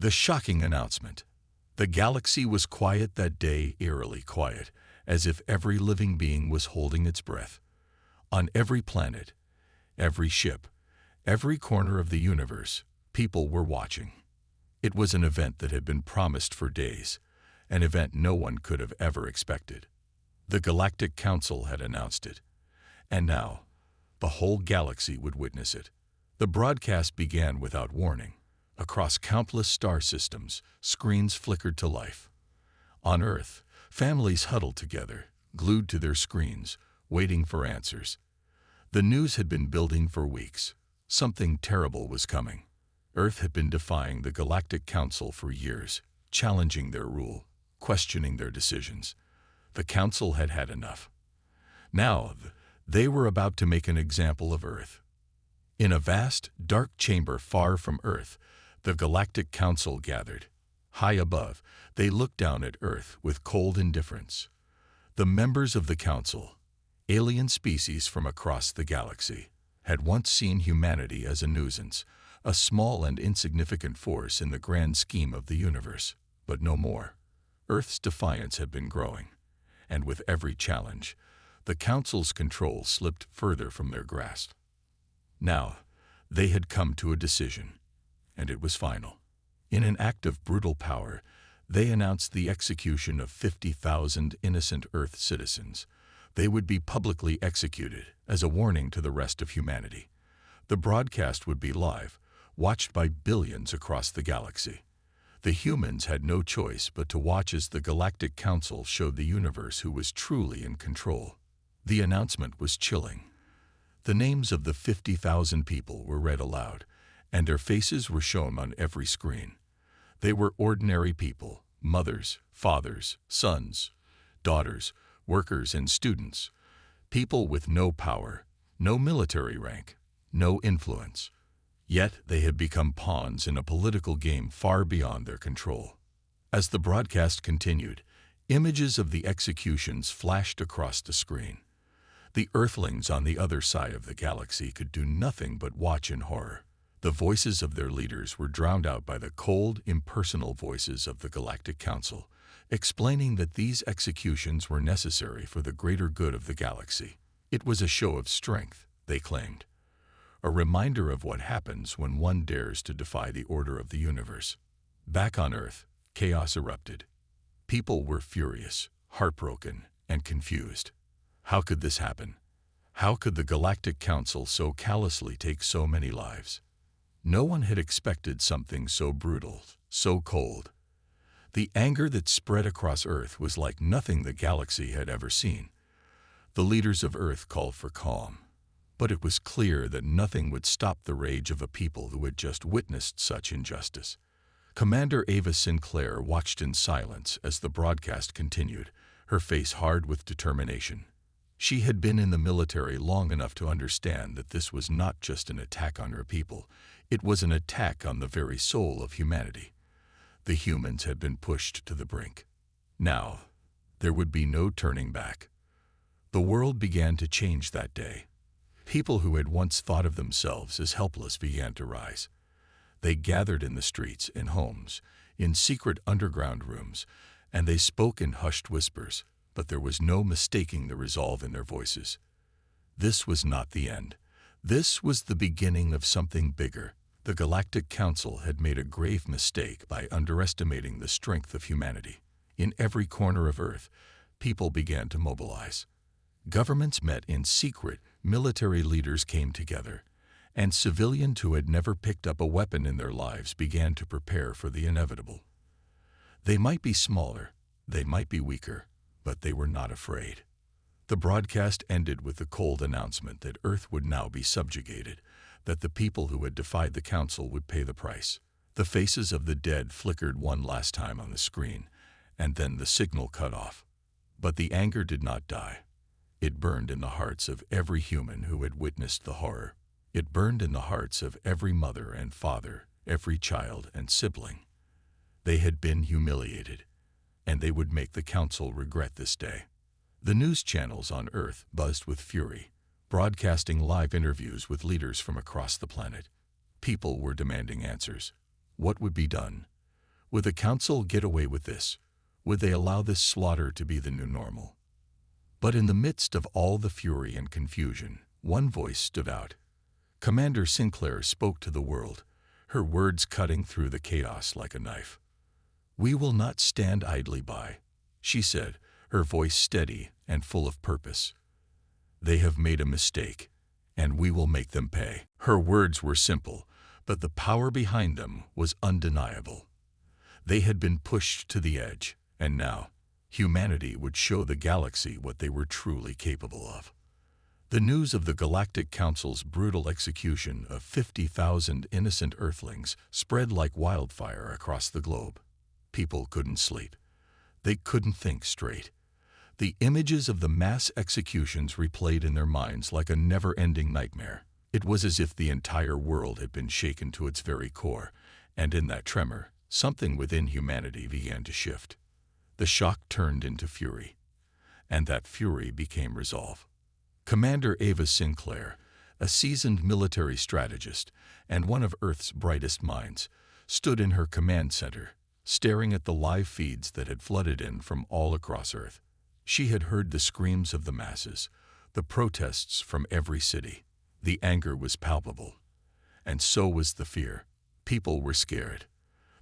The shocking announcement. The galaxy was quiet that day, eerily quiet, as if every living being was holding its breath. On every planet, every ship, every corner of the universe, people were watching. It was an event that had been promised for days, an event no one could have ever expected. The Galactic Council had announced it, and now the whole galaxy would witness it. The broadcast began without warning. Across countless star systems, screens flickered to life. On Earth, families huddled together, glued to their screens, waiting for answers. The news had been building for weeks. Something terrible was coming. Earth had been defying the Galactic Council for years, challenging their rule, questioning their decisions. The Council had had enough. Now, they were about to make an example of Earth. In a vast, dark chamber far from Earth, the Galactic Council gathered. High above, they looked down at Earth with cold indifference. The members of the Council, alien species from across the galaxy, had once seen humanity as a nuisance, a small and insignificant force in the grand scheme of the universe, but no more. Earth's defiance had been growing, and with every challenge, the Council's control slipped further from their grasp. Now, they had come to a decision, and it was final. In an act of brutal power, they announced the execution of 50,000 innocent Earth citizens. They would be publicly executed as a warning to the rest of humanity. The broadcast would be live, watched by billions across the galaxy. The humans had no choice but to watch as the Galactic Council showed the universe who was truly in control. The announcement was chilling. The names of the 50,000 people were read aloud, and their faces were shown on every screen. They were ordinary people, mothers, fathers, sons, daughters, workers and students, people with no power, no military rank, no influence. Yet they had become pawns in a political game far beyond their control. As the broadcast continued, images of the executions flashed across the screen. The Earthlings on the other side of the galaxy could do nothing but watch in horror. The voices of their leaders were drowned out by the cold, impersonal voices of the Galactic Council, explaining that these executions were necessary for the greater good of the galaxy. It was a show of strength, they claimed, a reminder of what happens when one dares to defy the order of the universe. Back on Earth, chaos erupted. People were furious, heartbroken, and confused. How could this happen? How could the Galactic Council so callously take so many lives? No one had expected something so brutal, so cold. The anger that spread across Earth was like nothing the galaxy had ever seen. The leaders of Earth called for calm, but it was clear that nothing would stop the rage of a people who had just witnessed such injustice. Commander Ava Sinclair watched in silence as the broadcast continued, her face hard with determination. She had been in the military long enough to understand that this was not just an attack on her people, it was an attack on the very soul of humanity. The humans had been pushed to the brink. Now, there would be no turning back. The world began to change that day. People who had once thought of themselves as helpless began to rise. They gathered in the streets, in homes, in secret underground rooms, and they spoke in hushed whispers, but there was no mistaking the resolve in their voices. This was not the end. This was the beginning of something bigger. The Galactic Council had made a grave mistake by underestimating the strength of humanity. In every corner of Earth, people began to mobilize. Governments met in secret, military leaders came together, and civilians who had never picked up a weapon in their lives began to prepare for the inevitable. They might be smaller, they might be weaker, but they were not afraid. The broadcast ended with the cold announcement that Earth would now be subjugated, that the people who had defied the Council would pay the price. The faces of the dead flickered one last time on the screen, and then the signal cut off. But the anger did not die. It burned in the hearts of every human who had witnessed the horror. It burned in the hearts of every mother and father, every child and sibling. They had been humiliated, and they would make the Council regret this day. The news channels on Earth buzzed with fury, broadcasting live interviews with leaders from across the planet. People were demanding answers. What would be done? Would the Council get away with this? Would they allow this slaughter to be the new normal? But in the midst of all the fury and confusion, one voice stood out. Commander Sinclair spoke to the world, her words cutting through the chaos like a knife. "We will not stand idly by," she said, her voice steady and full of purpose. "They have made a mistake, and we will make them pay." Her words were simple, but the power behind them was undeniable. They had been pushed to the edge, and now humanity would show the galaxy what they were truly capable of. The news of the Galactic Council's brutal execution of 50,000 innocent Earthlings spread like wildfire across the globe. People couldn't sleep. They couldn't think straight. The images of the mass executions replayed in their minds like a never-ending nightmare. It was as if the entire world had been shaken to its very core, and in that tremor, something within humanity began to shift. The shock turned into fury, and that fury became resolve. Commander Ava Sinclair, a seasoned military strategist and one of Earth's brightest minds, stood in her command center, staring at the live feeds that had flooded in from all across Earth. She had heard the screams of the masses, the protests from every city. The anger was palpable, and so was the fear. People were scared.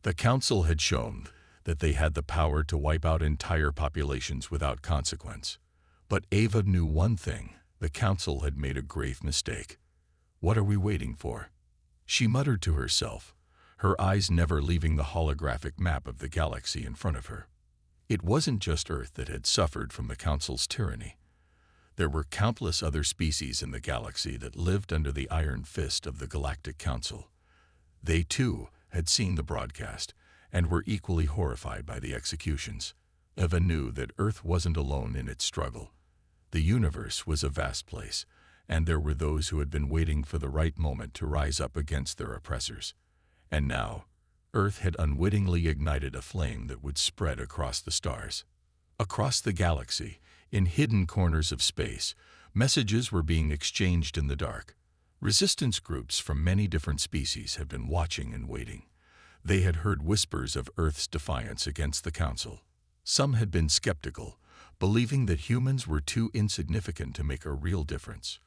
The Council had shown that they had the power to wipe out entire populations without consequence. But Ava knew one thing: the Council had made a grave mistake. "What are we waiting for?" she muttered to herself, her eyes never leaving the holographic map of the galaxy in front of her. It wasn't just Earth that had suffered from the Council's tyranny. There were countless other species in the galaxy that lived under the iron fist of the Galactic Council. They, too, had seen the broadcast and were equally horrified by the executions. Eva knew that Earth wasn't alone in its struggle. The universe was a vast place, and there were those who had been waiting for the right moment to rise up against their oppressors. And now, Earth had unwittingly ignited a flame that would spread across the stars. Across the galaxy, in hidden corners of space, messages were being exchanged in the dark. Resistance groups from many different species had been watching and waiting. They had heard whispers of Earth's defiance against the Council. Some had been skeptical, believing that humans were too insignificant to make a real difference.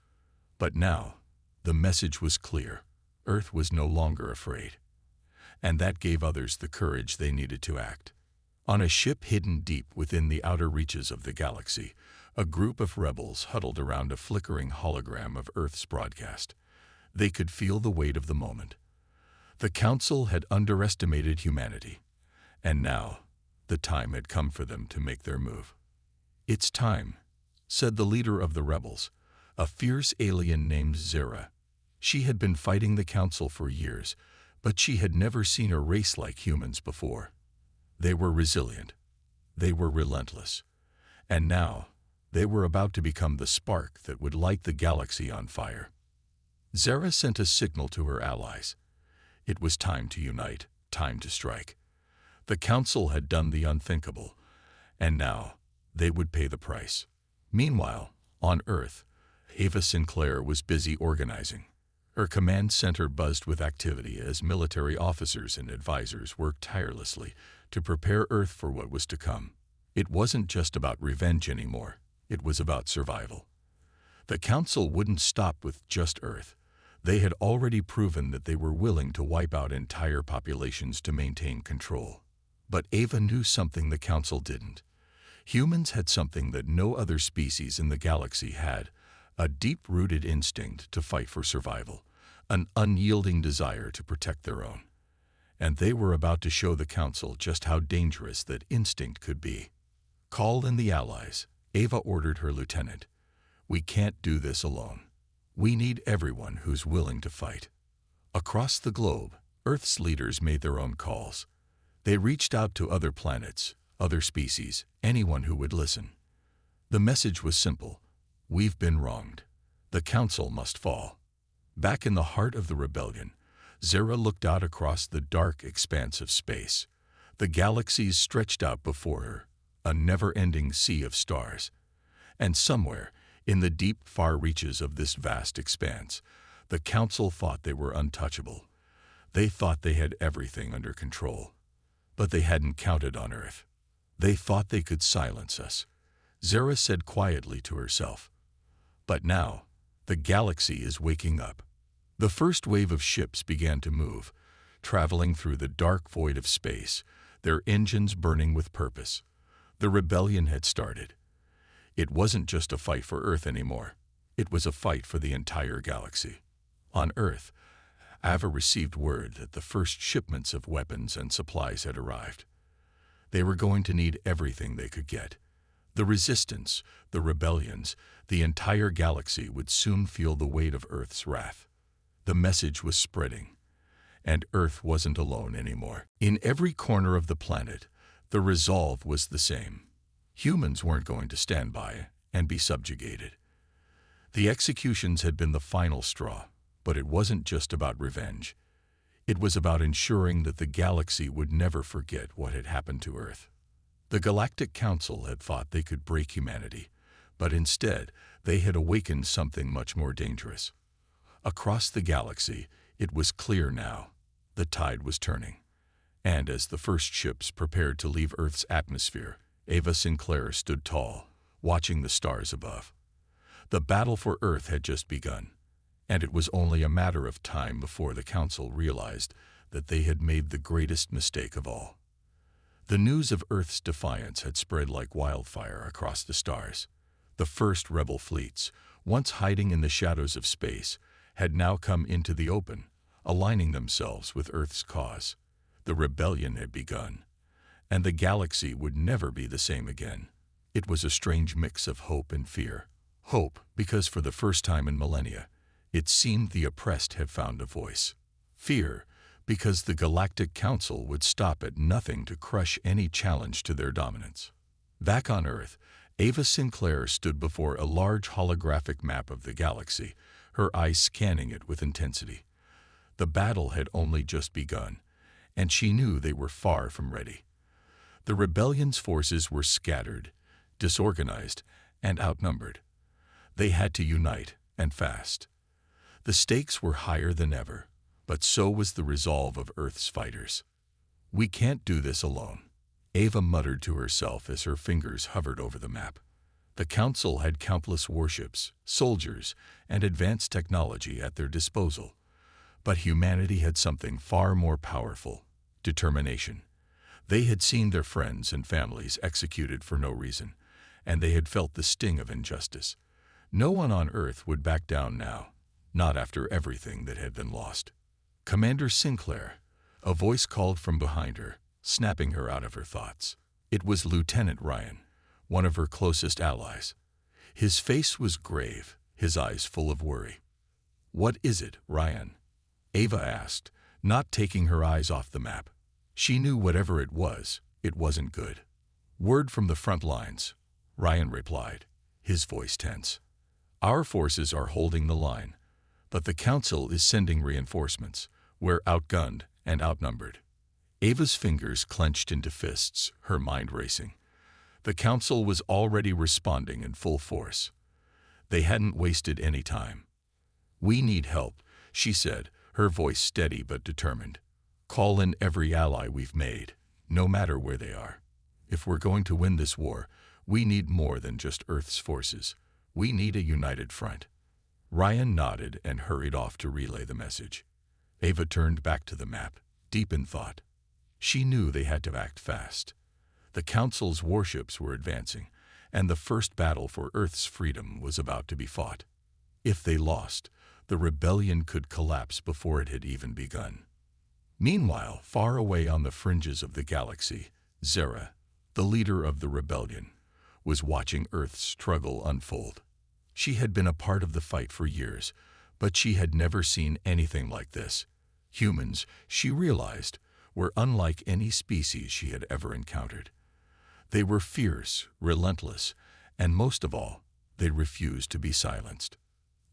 But now, the message was clear. Earth was no longer afraid. And that gave others the courage they needed to act. On a ship hidden deep within the outer reaches of the galaxy, a group of rebels huddled around a flickering hologram of Earth's broadcast. They could feel the weight of the moment. The Council had underestimated humanity, and now the time had come for them to make their move. "It's time," said the leader of the rebels, a fierce alien named Zera. She had been fighting the Council for years, but she had never seen a race like humans before. They were resilient. They were relentless. And now, they were about to become the spark that would light the galaxy on fire. Zera sent a signal to her allies. It was time to unite, time to strike. The Council had done the unthinkable, and now they would pay the price. Meanwhile, on Earth, Ava Sinclair was busy organizing. Her command center buzzed with activity as military officers and advisors worked tirelessly to prepare Earth for what was to come. It wasn't just about revenge anymore. It was about survival. The Council wouldn't stop with just Earth. They had already proven that they were willing to wipe out entire populations to maintain control. But Ava knew something the Council didn't. Humans had something that no other species in the galaxy had: a deep-rooted instinct to fight for survival, an unyielding desire to protect their own. And they were about to show the Council just how dangerous that instinct could be. "Call in the allies," Ava ordered her lieutenant. "We can't do this alone. We need everyone who's willing to fight." Across the globe, Earth's leaders made their own calls. They reached out to other planets, other species, anyone who would listen. The message was simple: we've been wronged. The Council must fall. Back in the heart of the rebellion, Zera looked out across the dark expanse of space. The galaxies stretched out before her, a never-ending sea of stars. And somewhere, in the deep, far reaches of this vast expanse, the Council thought they were untouchable. They thought they had everything under control. But they hadn't counted on Earth. They thought they could silence us, Zara said quietly to herself. But now, the galaxy is waking up. The first wave of ships began to move, traveling through the dark void of space, their engines burning with purpose. The rebellion had started. It wasn't just a fight for Earth anymore. It was a fight for the entire galaxy. On Earth, Ava received word that the first shipments of weapons and supplies had arrived. They were going to need everything they could get. The resistance, the rebellions, the entire galaxy would soon feel the weight of Earth's wrath. The message was spreading, and Earth wasn't alone anymore. In every corner of the planet, the resolve was the same. Humans weren't going to stand by and be subjugated. The executions had been the final straw, but it wasn't just about revenge. It was about ensuring that the galaxy would never forget what had happened to Earth. The Galactic Council had thought they could break humanity, but instead they had awakened something much more dangerous. Across the galaxy, it was clear now. The tide was turning. And as the first ships prepared to leave Earth's atmosphere, Ava Sinclair stood tall, watching the stars above. The battle for Earth had just begun, and it was only a matter of time before the Council realized that they had made the greatest mistake of all. The news of Earth's defiance had spread like wildfire across the stars. The first rebel fleets, once hiding in the shadows of space, had now come into the open, aligning themselves with Earth's cause. The rebellion had begun, and the galaxy would never be the same again. It was a strange mix of hope and fear. Hope, because for the first time in millennia, it seemed the oppressed had found a voice. Fear, because the Galactic Council would stop at nothing to crush any challenge to their dominance. Back on Earth, Ava Sinclair stood before a large holographic map of the galaxy, her eyes scanning it with intensity. The battle had only just begun, and she knew they were far from ready. The rebellion's forces were scattered, disorganized, and outnumbered. They had to unite, and fast. The stakes were higher than ever, but so was the resolve of Earth's fighters. "We can't do this alone," Ava muttered to herself as her fingers hovered over the map. The Council had countless warships, soldiers, and advanced technology at their disposal. But humanity had something far more powerful: determination. They had seen their friends and families executed for no reason, and they had felt the sting of injustice. No one on Earth would back down now, not after everything that had been lost. "Commander Sinclair," a voice called from behind her, snapping her out of her thoughts. It was Lieutenant Ryan, one of her closest allies. His face was grave, his eyes full of worry. "What is it, Ryan?" Ava asked, not taking her eyes off the map. She knew whatever it wasn't good. "Word from the front lines," Ryan replied, his voice tense. "Our forces are holding the line, but the Council is sending reinforcements. We're outgunned and outnumbered." Ava's fingers clenched into fists, her mind racing. The Council was already responding in full force. They hadn't wasted any time. "We need help," she said, her voice steady but determined. "Call in every ally we've made, no matter where they are. If we're going to win this war, we need more than just Earth's forces. We need a united front." Ryan nodded and hurried off to relay the message. Ava turned back to the map, deep in thought. She knew they had to act fast. The Council's warships were advancing, and the first battle for Earth's freedom was about to be fought. If they lost, the rebellion could collapse before it had even begun. Meanwhile, far away on the fringes of the galaxy, Zara, the leader of the rebellion, was watching Earth's struggle unfold. She had been a part of the fight for years, but she had never seen anything like this. Humans, she realized, were unlike any species she had ever encountered. They were fierce, relentless, and most of all, they refused to be silenced.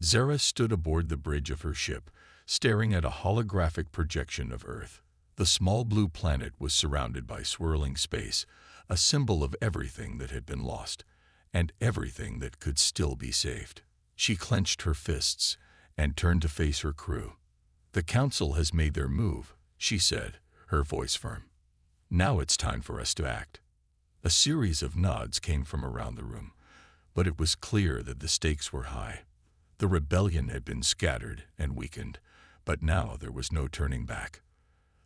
Zara stood aboard the bridge of her ship, staring at a holographic projection of Earth. The small blue planet was surrounded by swirling space, a symbol of everything that had been lost, and everything that could still be saved. She clenched her fists and turned to face her crew. "The Council has made their move," she said, her voice firm. Now it's time for us to act. A series of nods came from around the room, but it was clear that the stakes were high. The rebellion had been scattered and weakened, but now there was no turning back.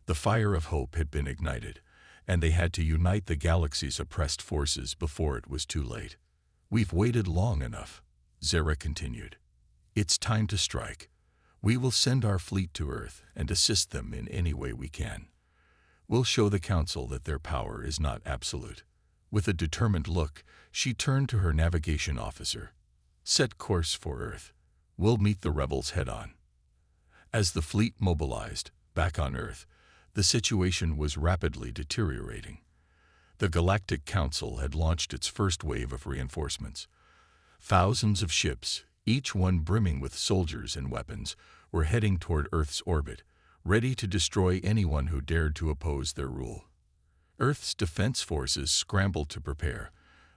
The fire of hope had been ignited, and they had to unite the galaxy's oppressed forces before it was too late. "We've waited long enough," Zera continued. "It's time to strike. We will send our fleet to Earth and assist them in any way we can. We'll show the Council that their power is not absolute." With a determined look, she turned to her navigation officer. "Set course for Earth. We'll meet the rebels head-on." As the fleet mobilized, back on Earth, the situation was rapidly deteriorating. The Galactic Council had launched its first wave of reinforcements. Thousands of ships, each one brimming with soldiers and weapons, were heading toward Earth's orbit, ready to destroy anyone who dared to oppose their rule. Earth's defense forces scrambled to prepare,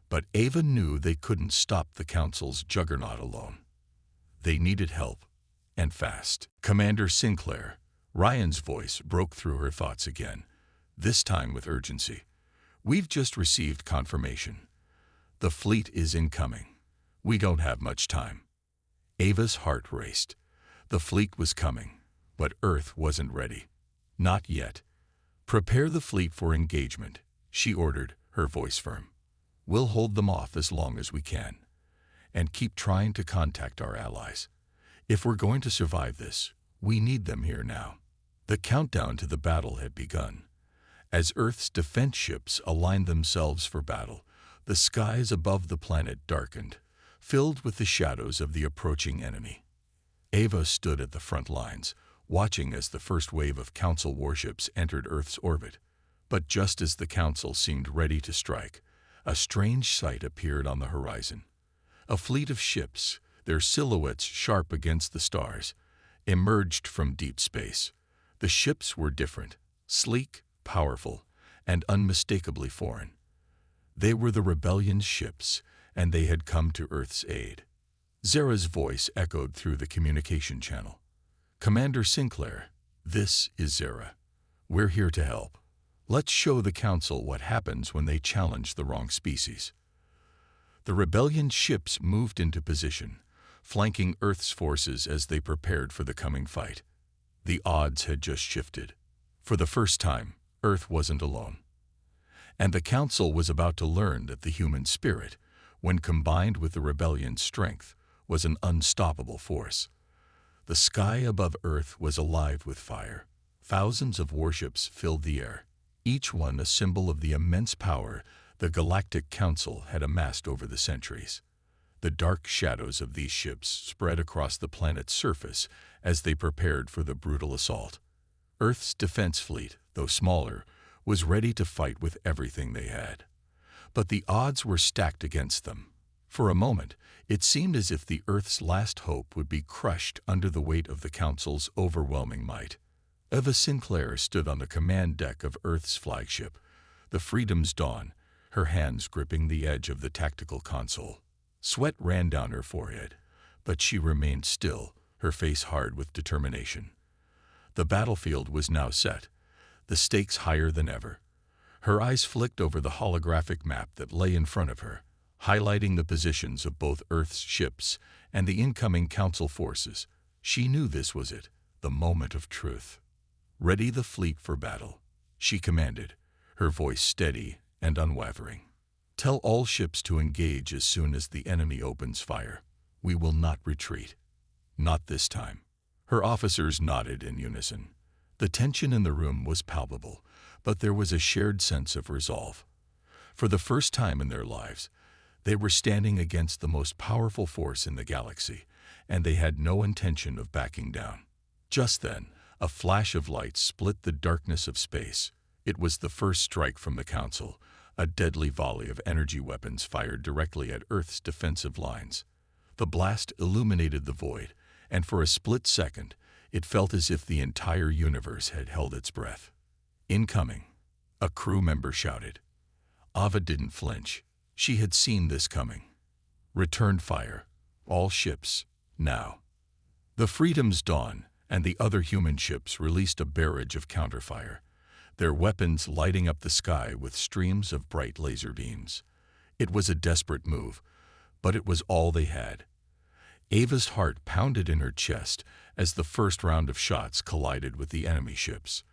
but Ava knew they couldn't stop the Council's juggernaut alone. They needed help, and fast. "Commander Sinclair," Ryan's voice broke through her thoughts again, this time with urgency. "We've just received confirmation. The fleet is incoming. We don't have much time." Ava's heart raced. The fleet was coming, but Earth wasn't ready. Not yet. "Prepare the fleet for engagement," she ordered, her voice firm. "We'll hold them off as long as we can. And keep trying to contact our allies. If we're going to survive this, we need them here now." The countdown to the battle had begun. As Earth's defense ships aligned themselves for battle, the skies above the planet darkened, filled with the shadows of the approaching enemy. Ava stood at the front lines, watching as the first wave of Council warships entered Earth's orbit. But just as the Council seemed ready to strike, a strange sight appeared on the horizon. A fleet of ships, their silhouettes sharp against the stars, emerged from deep space. The ships were different, sleek, powerful, and unmistakably foreign. They were the rebellion's ships, and they had come to Earth's aid. Zera's voice echoed through the communication channel. "Commander Sinclair, this is Zera. We're here to help. Let's show the Council what happens when they challenge the wrong species." The rebellion ships moved into position, flanking Earth's forces as they prepared for the coming fight. The odds had just shifted. For the first time, Earth wasn't alone. And the Council was about to learn that the human spirit, when combined with the rebellion's strength, was an unstoppable force. The sky above Earth was alive with fire. Thousands of warships filled the air, each one a symbol of the immense power the Galactic Council had amassed over the centuries. The dark shadows of these ships spread across the planet's surface as they prepared for the brutal assault. Earth's defense fleet, though smaller, was ready to fight with everything they had. But the odds were stacked against them. For a moment, it seemed as if the Earth's last hope would be crushed under the weight of the Council's overwhelming might. Ava Sinclair stood on the command deck of Earth's flagship, the Freedom's Dawn, her hands gripping the edge of the tactical console. Sweat ran down her forehead, but she remained still, her face hard with determination. The battlefield was now set, the stakes higher than ever. Her eyes flicked over the holographic map that lay in front of her, highlighting the positions of both Earth's ships and the incoming Council forces. She knew this was it, the moment of truth. "Ready the fleet for battle," she commanded, her voice steady and unwavering. "Tell all ships to engage as soon as the enemy opens fire. We will not retreat. Not this time." Her officers nodded in unison. The tension in the room was palpable, but there was a shared sense of resolve. For the first time in their lives, they were standing against the most powerful force in the galaxy, and they had no intention of backing down. Just then, a flash of light split the darkness of space. It was the first strike from the Council, a deadly volley of energy weapons fired directly at Earth's defensive lines. The blast illuminated the void, and for a split second, it felt as if the entire universe had held its breath. "Incoming," a crew member shouted. Ava didn't flinch. She had seen this coming. "Return fire. All ships, now." The Freedom's Dawn and the other human ships released a barrage of counterfire. their weapons lighting up the sky with streams of bright laser beams. It was a desperate move, but it was all they had. Ava's heart pounded in her chest as the first round of shots collided with the enemy ships.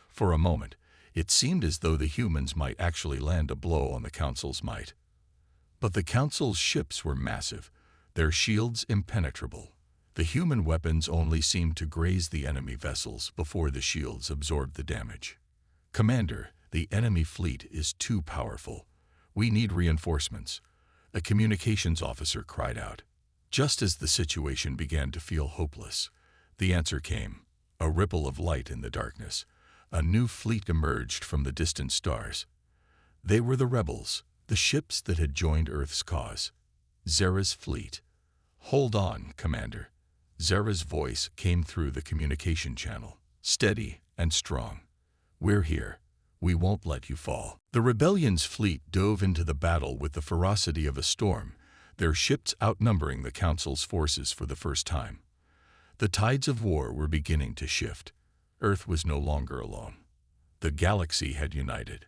For a moment, it seemed as though the humans might actually land a blow on the Council's might. But the Council's ships were massive, their shields impenetrable. The human weapons only seemed to graze the enemy vessels before the shields absorbed the damage. "Commander, the enemy fleet is too powerful. We need reinforcements," a communications officer cried out. Just as the situation began to feel hopeless, the answer came, a ripple of light in the darkness. A new fleet emerged from the distant stars. They were the rebels, the ships that had joined Earth's cause. Zera's fleet. "Hold on, Commander." Zera's voice came through the communication channel, steady and strong. "We're here. We won't let you fall." The rebellion's fleet dove into the battle with the ferocity of a storm, their ships outnumbering the Council's forces for the first time. The tides of war were beginning to shift. Earth was no longer alone. The galaxy had united.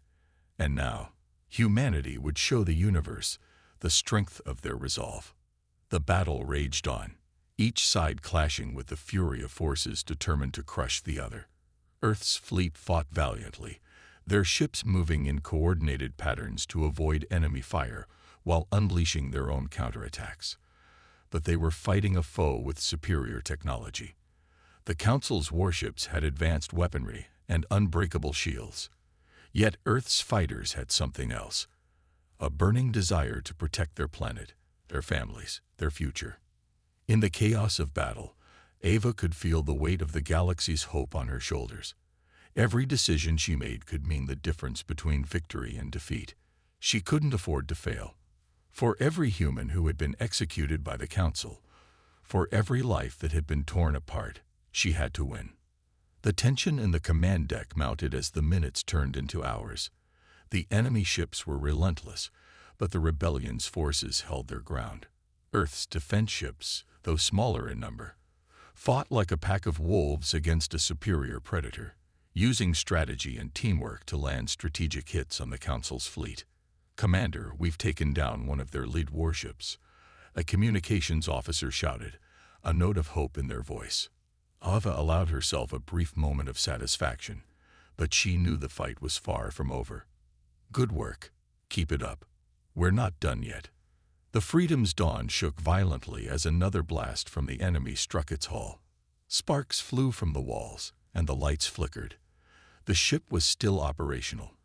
And now, humanity would show the universe the strength of their resolve. The battle raged on, each side clashing with the fury of forces determined to crush the other. Earth's fleet fought valiantly, their ships moving in coordinated patterns to avoid enemy fire while unleashing their own counterattacks. But they were fighting a foe with superior technology. The Council's warships had advanced weaponry and unbreakable shields. Yet Earth's fighters had something else, a burning desire to protect their planet, their families, their future. In the chaos of battle, Ava could feel the weight of the galaxy's hope on her shoulders. Every decision she made could mean the difference between victory and defeat. She couldn't afford to fail. For every human who had been executed by the Council, for every life that had been torn apart, she had to win. The tension in the command deck mounted as the minutes turned into hours. The enemy ships were relentless, but the rebellion's forces held their ground. Earth's defense ships, though smaller in number, fought like a pack of wolves against a superior predator, using strategy and teamwork to land strategic hits on the Council's fleet. "Commander, we've taken down one of their lead warships," a communications officer shouted, a note of hope in their voice. Ava allowed herself a brief moment of satisfaction, but she knew the fight was far from over. "Good work. Keep it up. We're not done yet." The Freedom's dawn shook violently as another blast from the enemy struck its hull. Sparks flew from the walls, and the lights flickered. The ship was still operational,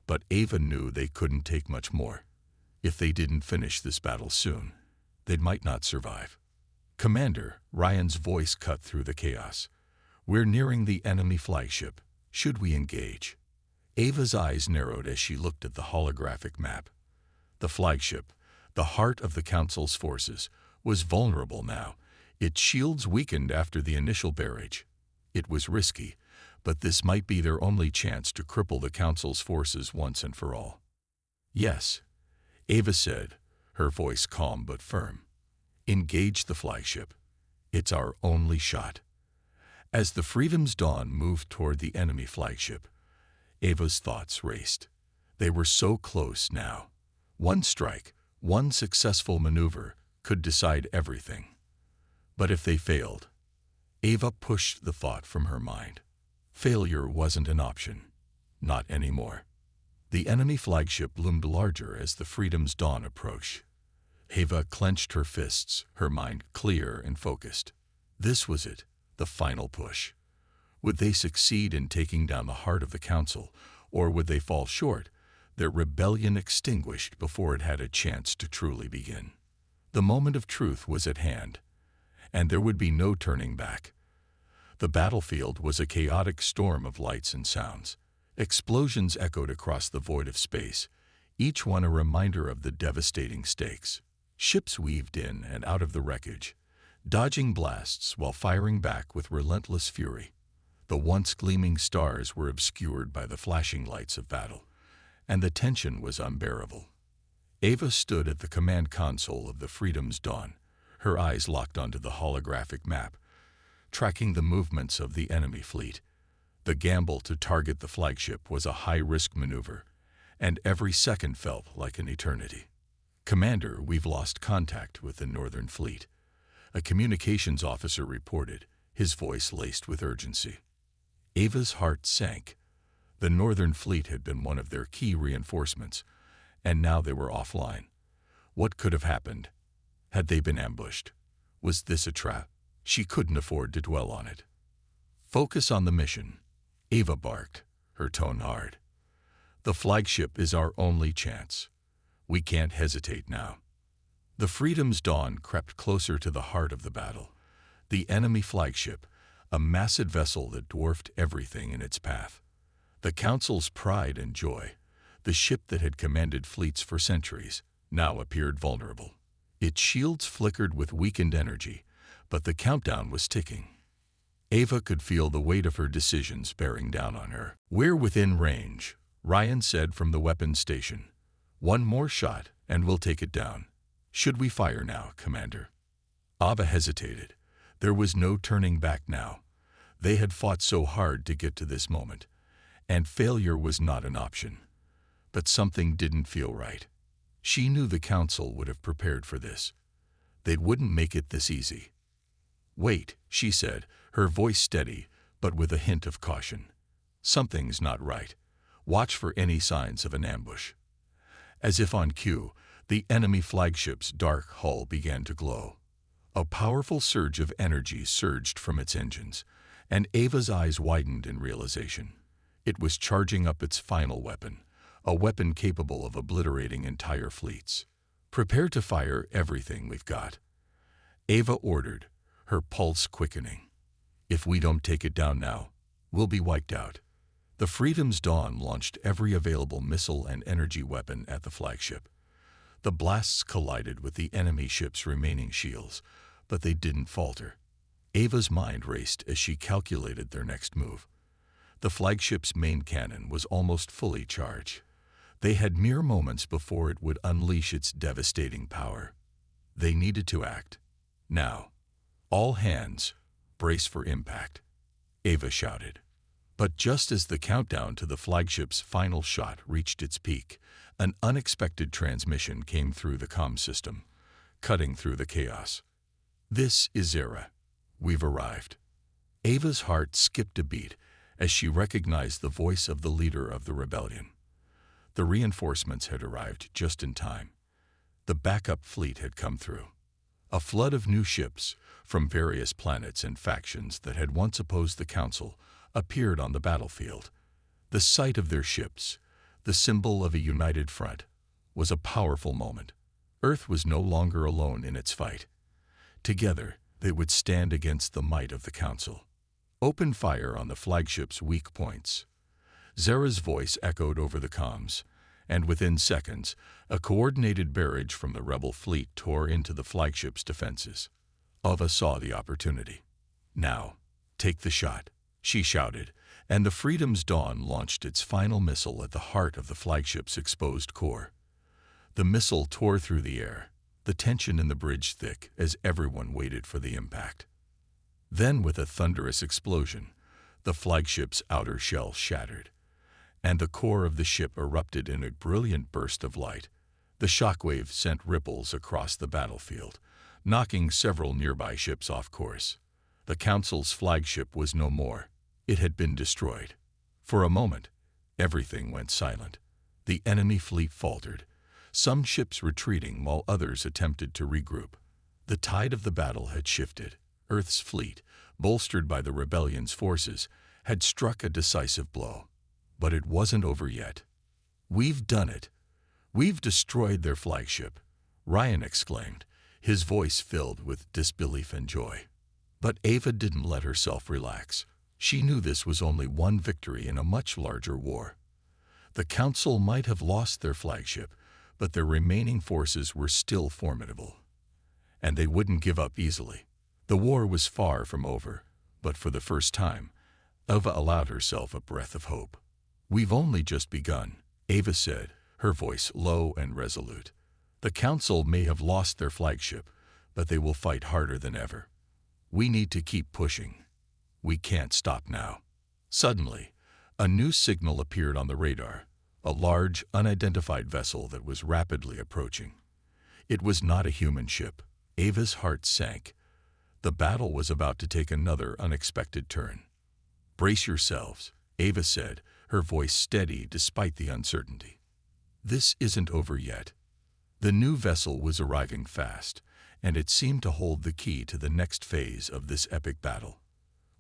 but Ava knew they couldn't take much more. If they didn't finish this battle soon, they might not survive. "Commander," Ryan's voice cut through the chaos. "We're nearing the enemy flagship. Should we engage?" Ava's eyes narrowed as she looked at the holographic map. The flagship, the heart of the Council's forces, was vulnerable now, its shields weakened after the initial barrage. It was risky, but this might be their only chance to cripple the Council's forces once and for all. "Yes," Ava said, her voice calm but firm. "Engage the flagship. It's our only shot." As the Freedom's dawn moved toward the enemy flagship, Ava's thoughts raced. They were so close now. One strike, one successful maneuver, could decide everything. But if they failed, Ava pushed the thought from her mind. Failure wasn't an option. Not anymore. The enemy flagship loomed larger as the Freedom's dawn approached. Ava clenched her fists, her mind clear and focused. This was it, the final push. Would they succeed in taking down the heart of the Council, or would they fall short, their rebellion extinguished before it had a chance to truly begin? The moment of truth was at hand, and there would be no turning back. The battlefield was a chaotic storm of lights and sounds. Explosions echoed across the void of space, each one a reminder of the devastating stakes. Ships weaved in and out of the wreckage, dodging blasts while firing back with relentless fury. The once gleaming stars were obscured by the flashing lights of battle, and the tension was unbearable. Ava stood at the command console of the Freedom's dawn, her eyes locked onto the holographic map, tracking the movements of the enemy fleet. The gamble to target the flagship was a high-risk maneuver, and every second felt like an eternity. "Commander, we've lost contact with the Northern Fleet," a communications officer reported, his voice laced with urgency. Ava's heart sank. The Northern Fleet had been one of their key reinforcements, and now they were offline. What could have happened? Had they been ambushed? Was this a trap? She couldn't afford to dwell on it. "Focus on the mission," Ava barked, her tone hard. "The flagship is our only chance. We can't hesitate now." The Freedom's dawn crept closer to the heart of the battle. The enemy flagship, a massive vessel that dwarfed everything in its path. The Council's pride and joy, the ship that had commanded fleets for centuries, now appeared vulnerable. Its shields flickered with weakened energy, but the countdown was ticking. Ava could feel the weight of her decisions bearing down on her. "We're within range," Ryan said from the weapons station. "One more shot, and we'll take it down. Should we fire now, Commander?" Ava hesitated. There was no turning back now. They had fought so hard to get to this moment, and failure was not an option. But something didn't feel right. She knew the Council would have prepared for this. They wouldn't make it this easy. "Wait," she said, her voice steady, but with a hint of caution. "Something's not right. Watch for any signs of an ambush." As if on cue, the enemy flagship's dark hull began to glow. A powerful surge of energy surged from its engines, and Ava's eyes widened in realization. It was charging up its final weapon, a weapon capable of obliterating entire fleets. "Prepare to fire everything we've got," Ava ordered, her pulse quickening. "If we don't take it down now, we'll be wiped out." The Freedom's dawn launched every available missile and energy weapon at the flagship. The blasts collided with the enemy ship's remaining shields, but they didn't falter. Ava's mind raced as she calculated their next move. The flagship's main cannon was almost fully charged. They had mere moments before it would unleash its devastating power. They needed to act. Now. "All hands, brace for impact," Ava shouted. But just as the countdown to the flagship's final shot reached its peak, an unexpected transmission came through the comm system, cutting through the chaos. "This is Zera. We've arrived." Ava's heart skipped a beat as she recognized the voice of the leader of the rebellion. The reinforcements had arrived just in time. The backup fleet had come through. A flood of new ships from various planets and factions that had once opposed the Council appeared on the battlefield. The sight of their ships, the symbol of a united front, was a powerful moment. Earth was no longer alone in its fight. Together, they would stand against the might of the Council. "Open fire on the flagship's weak points." Zera's voice echoed over the comms, and within seconds, a coordinated barrage from the rebel fleet tore into the flagship's defenses. Ava saw the opportunity. "Now, take the shot," she shouted, and the Freedom's dawn launched its final missile at the heart of the flagship's exposed core. The missile tore through the air, the tension in the bridge thick as everyone waited for the impact. Then, with a thunderous explosion, the flagship's outer shell shattered, and the core of the ship erupted in a brilliant burst of light. The shockwave sent ripples across the battlefield, knocking several nearby ships off course. The Council's flagship was no more. It had been destroyed. For a moment, everything went silent. The enemy fleet faltered, some ships retreating while others attempted to regroup. The tide of the battle had shifted. Earth's fleet, bolstered by the rebellion's forces, had struck a decisive blow. But it wasn't over yet. "We've done it. We've destroyed their flagship," Ryan exclaimed, his voice filled with disbelief and joy. But Ava didn't let herself relax. She knew this was only one victory in a much larger war. The Council might have lost their flagship, but their remaining forces were still formidable. And they wouldn't give up easily. The war was far from over, but for the first time, Ava allowed herself a breath of hope. "We've only just begun," Ava said, her voice low and resolute. "The Council may have lost their flagship, but they will fight harder than ever. We need to keep pushing. We can't stop now." Suddenly, a new signal appeared on the radar, a large, unidentified vessel that was rapidly approaching. It was not a human ship. Ava's heart sank. The battle was about to take another unexpected turn. "Brace yourselves," Ava said, her voice steady despite the uncertainty. "This isn't over yet." The new vessel was arriving fast, and it seemed to hold the key to the next phase of this epic battle.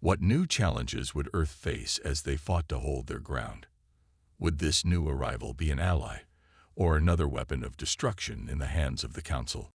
What new challenges would Earth face as they fought to hold their ground? Would this new arrival be an ally, or another weapon of destruction in the hands of the Council?